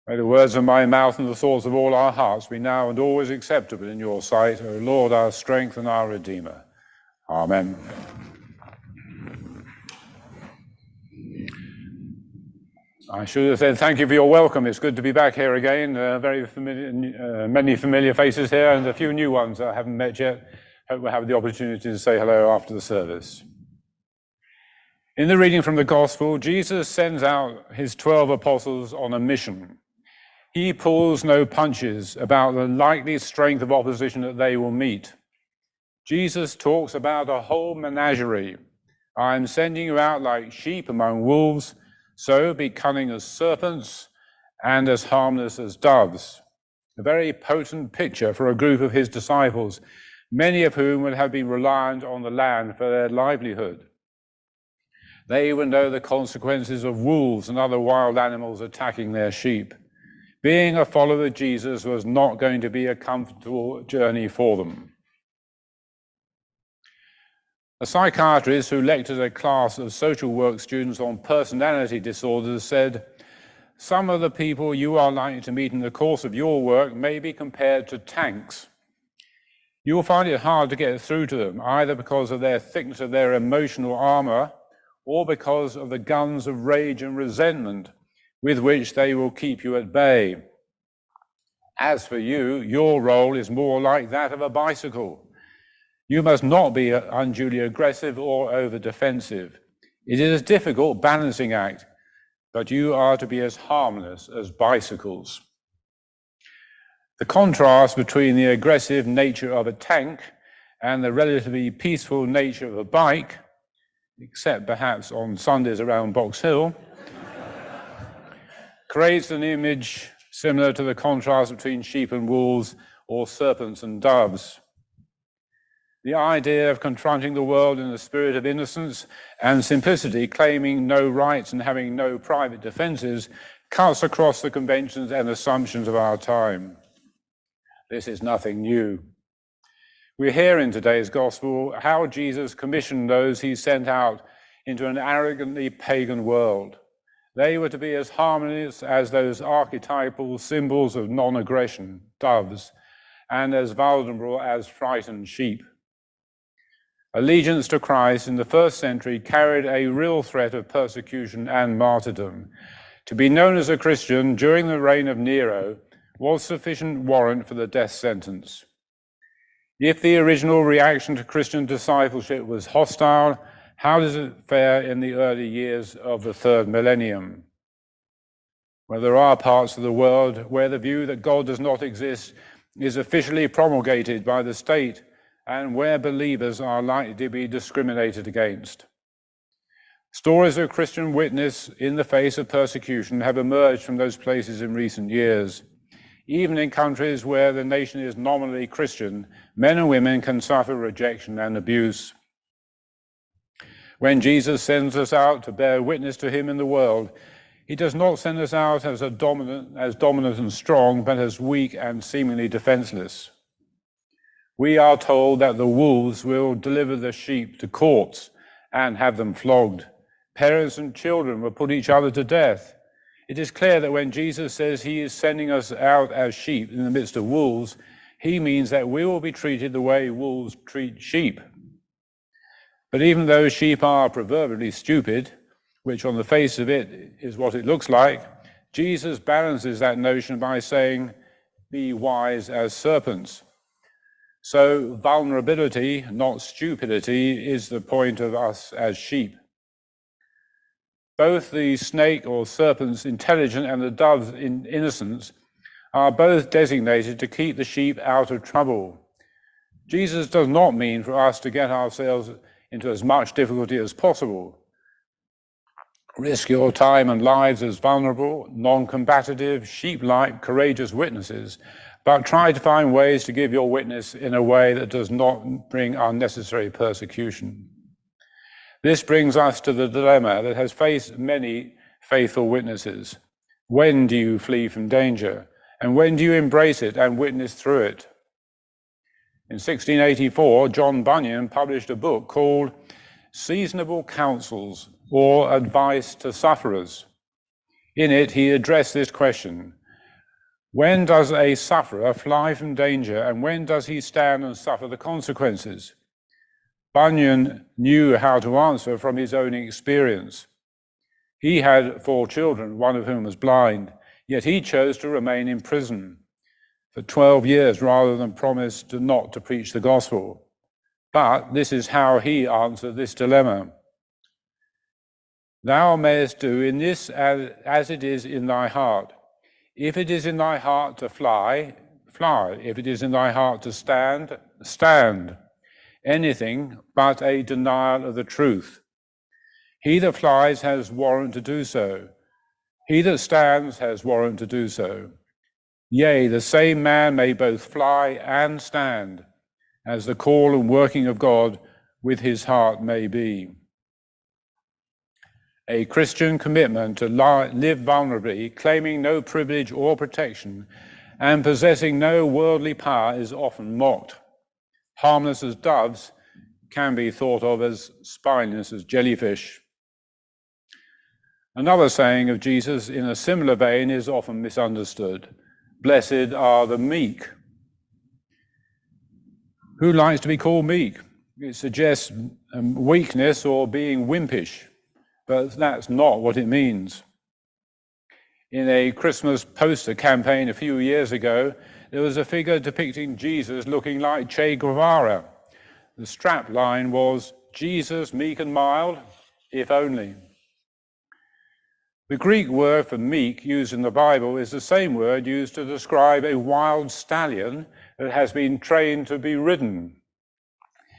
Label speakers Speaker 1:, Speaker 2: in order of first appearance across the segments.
Speaker 1: May the words of my mouth and the thoughts of all our hearts be now and always acceptable in your sight, O Lord, our strength and our Redeemer. Amen. I should have said thank you for your welcome. It's good to be back here again. Very familiar, many familiar faces here and a few new ones I haven't met yet. Hope we'll have the opportunity to say hello after the service. In the reading from the Gospel, Jesus sends out his 12 apostles on a mission. He pulls no punches about the likely strength of opposition that they will meet. Jesus talks about a whole menagerie. I am sending you out like sheep among wolves, so be cunning as serpents and as harmless as doves. A very potent picture for a group of his disciples, many of whom would have been reliant on the land for their livelihood. They would know the consequences of wolves and other wild animals attacking their sheep. Being a follower of Jesus was not going to be a comfortable journey for them. A psychiatrist who lectured a class of social work students on personality disorders said, "Some of the people you are likely to meet in the course of your work may be compared to tanks. You will find it hard to get through to them, either because of their thickness of their emotional armor or because of the guns of rage and resentment with which they will keep you at bay. As for you, your role is more like that of a bicycle. You must not be unduly aggressive or over-defensive. It is a difficult balancing act, but you are to be as harmless as bicycles." The contrast between the aggressive nature of a tank and the relatively peaceful nature of a bike, except perhaps on Sundays around Box Hill, creates an image similar to the contrast between sheep and wolves or serpents and doves. The idea of confronting the world in a spirit of innocence and simplicity, claiming no rights and having no private defenses, cuts across the conventions and assumptions of our time. This is nothing new. We hear in today's gospel how Jesus commissioned those he sent out into an arrogantly pagan world. They were to be as harmonious as those archetypal symbols of non-aggression, doves, and as vulnerable as frightened sheep. Allegiance to Christ in the first century carried a real threat of persecution and martyrdom. To be known as a Christian during the reign of Nero was sufficient warrant for the death sentence. If the original reaction to Christian discipleship was hostile, how does it fare in the early years of the third millennium? Well, there are parts of the world where the view that God does not exist is officially promulgated by the state and where believers are likely to be discriminated against. Stories of Christian witness in the face of persecution have emerged from those places in recent years. Even in countries where the nation is nominally Christian, men and women can suffer rejection and abuse. When Jesus sends us out to bear witness to him in the world, he does not send us out as dominant and strong, but as weak and seemingly defenseless. We are told that the wolves will deliver the sheep to courts and have them flogged. Parents and children will put each other to death. It is clear that when Jesus says he is sending us out as sheep in the midst of wolves, he means that we will be treated the way wolves treat sheep. But even though sheep are proverbially stupid, which on the face of it is what it looks like, Jesus balances that notion by saying, "Be wise as serpents." So vulnerability, not stupidity, is the point of us as sheep. Both the snake or serpent's intelligence and the dove's innocence are both designated to keep the sheep out of trouble. Jesus does not mean for us to get ourselves into as much difficulty as possible. Risk your time and lives as vulnerable, non-combative, sheep-like, courageous witnesses, but try to find ways to give your witness in a way that does not bring unnecessary persecution. This brings us to the dilemma that has faced many faithful witnesses. When do you flee from danger? And when do you embrace it and witness through it? In 1684, John Bunyan published a book called Seasonable Counsels, or Advice to Sufferers. In it, he addressed this question: When does a sufferer fly from danger, and when does he stand and suffer the consequences? Bunyan knew how to answer from his own experience. He had 4 children, one of whom was blind, yet he chose to remain in prison for 12 years rather than promise not to preach the gospel. But this is how he answered this dilemma. Thou mayest do in this as it is in thy heart. If it is in thy heart to fly, fly. If it is in thy heart to stand, stand. Anything but a denial of the truth. He that flies has warrant to do so. He that stands has warrant to do so. Yea, the same man may both fly and stand, as the call and working of God with his heart may be. A Christian commitment to live vulnerably, claiming no privilege or protection, and possessing no worldly power is often mocked. Harmless as doves can be thought of as spineless as jellyfish. Another saying of Jesus in a similar vein is often misunderstood. Blessed are the meek. Who likes to be called meek? It suggests weakness or being wimpish, but that's not what it means. In a Christmas poster campaign a few years ago, there was a figure depicting Jesus looking like Che Guevara. The strap line was, "Jesus, meek and mild, if only." The Greek word for meek used in the Bible is the same word used to describe a wild stallion that has been trained to be ridden.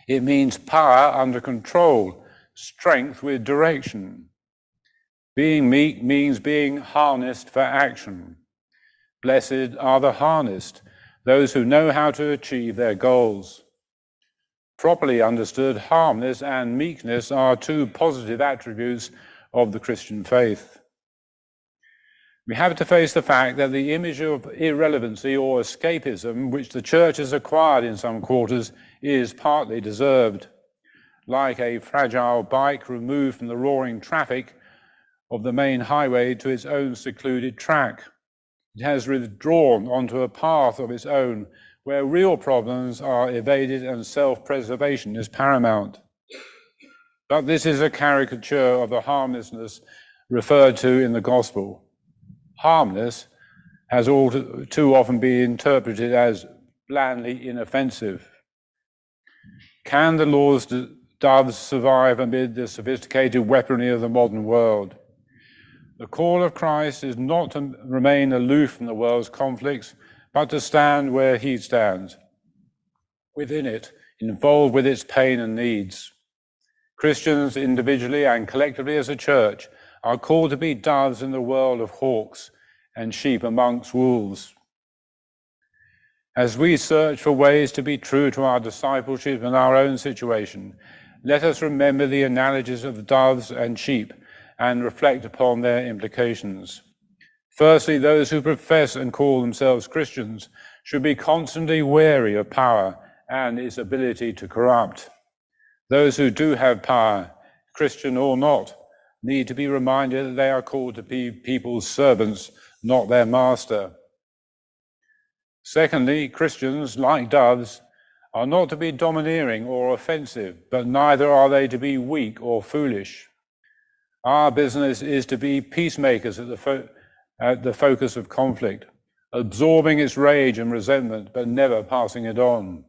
Speaker 1: It means power under control, strength with direction. Being meek means being harnessed for action. Blessed are the harnessed, those who know how to achieve their goals. Properly understood, harmless and meekness are 2 positive attributes of the Christian faith. We have to face the fact that the image of irrelevancy or escapism, which the church has acquired in some quarters, is partly deserved. Like a fragile bike removed from the roaring traffic of the main highway to its own secluded track, it has withdrawn onto a path of its own where real problems are evaded and self-preservation is paramount. But this is a caricature of the harmlessness referred to in the gospel. Harmless has all too often been interpreted as blandly inoffensive. Can the Lord's doves survive amid the sophisticated weaponry of the modern world? The call of Christ is not to remain aloof from the world's conflicts, but to stand where he stands, within it, involved with its pain and needs. Christians, individually and collectively as a church, are called to be doves in the world of hawks and sheep amongst wolves. As we search for ways to be true to our discipleship and our own situation, let us remember the analogies of the doves and sheep and reflect upon their implications. Firstly, those who profess and call themselves Christians should be constantly wary of power and its ability to corrupt. Those who do have power, Christian or not, need to be reminded that they are called to be people's servants, not their master. Secondly, Christians, like doves, are not to be domineering or offensive, but neither are they to be weak or foolish. Our business is to be peacemakers at the focus of conflict, absorbing its rage and resentment, but never passing it on.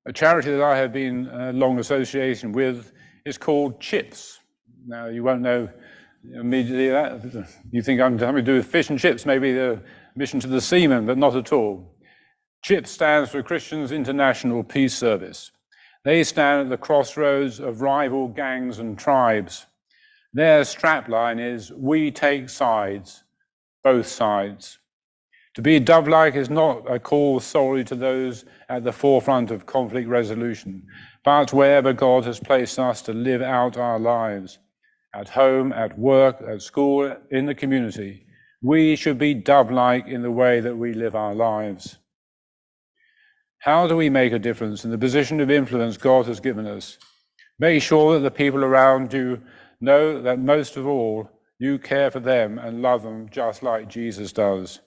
Speaker 1: A charity that I have been a long association with is called CHIPS. Now, you won't know immediately that. You think I'm having to do with fish and chips, maybe the mission to the seamen, but not at all. CHIPS stands for Christians International Peace Service. They stand at the crossroads of rival gangs and tribes. Their strapline is, "We take sides, both sides." To be dove-like is not a call solely to those at the forefront of conflict resolution, but wherever God has placed us to live out our lives, at home, at work, at school, in the community, we should be dove-like in the way that we live our lives. How do we make a difference in the position of influence God has given us? Make sure that the people around you know that most of all, You care for them and love them just like Jesus does.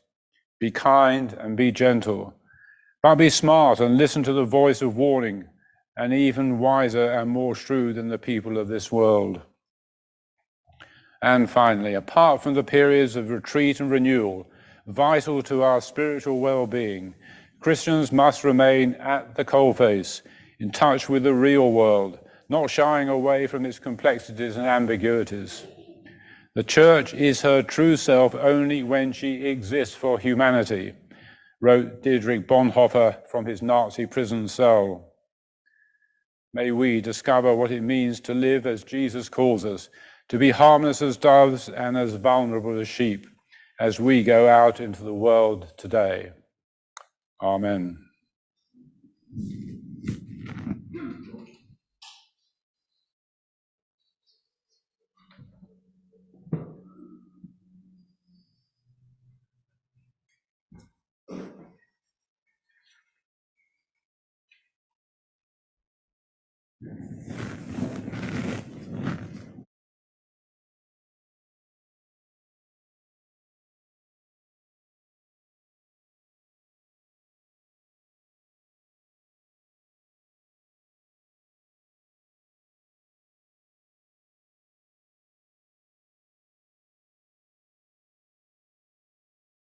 Speaker 1: Be kind and be gentle, but be smart and listen to the voice of warning, and even wiser and more shrewd than the people of this world. And finally, apart from the periods of retreat and renewal, vital to our spiritual well-being, Christians must remain at the coalface, in touch with the real world, not shying away from its complexities and ambiguities. The Church is her true self only when she exists for humanity, wrote Dietrich Bonhoeffer from his Nazi prison cell. May we discover what it means to live as Jesus calls us, to be harmless as doves and as vulnerable as sheep, as we go out into the world today. Amen.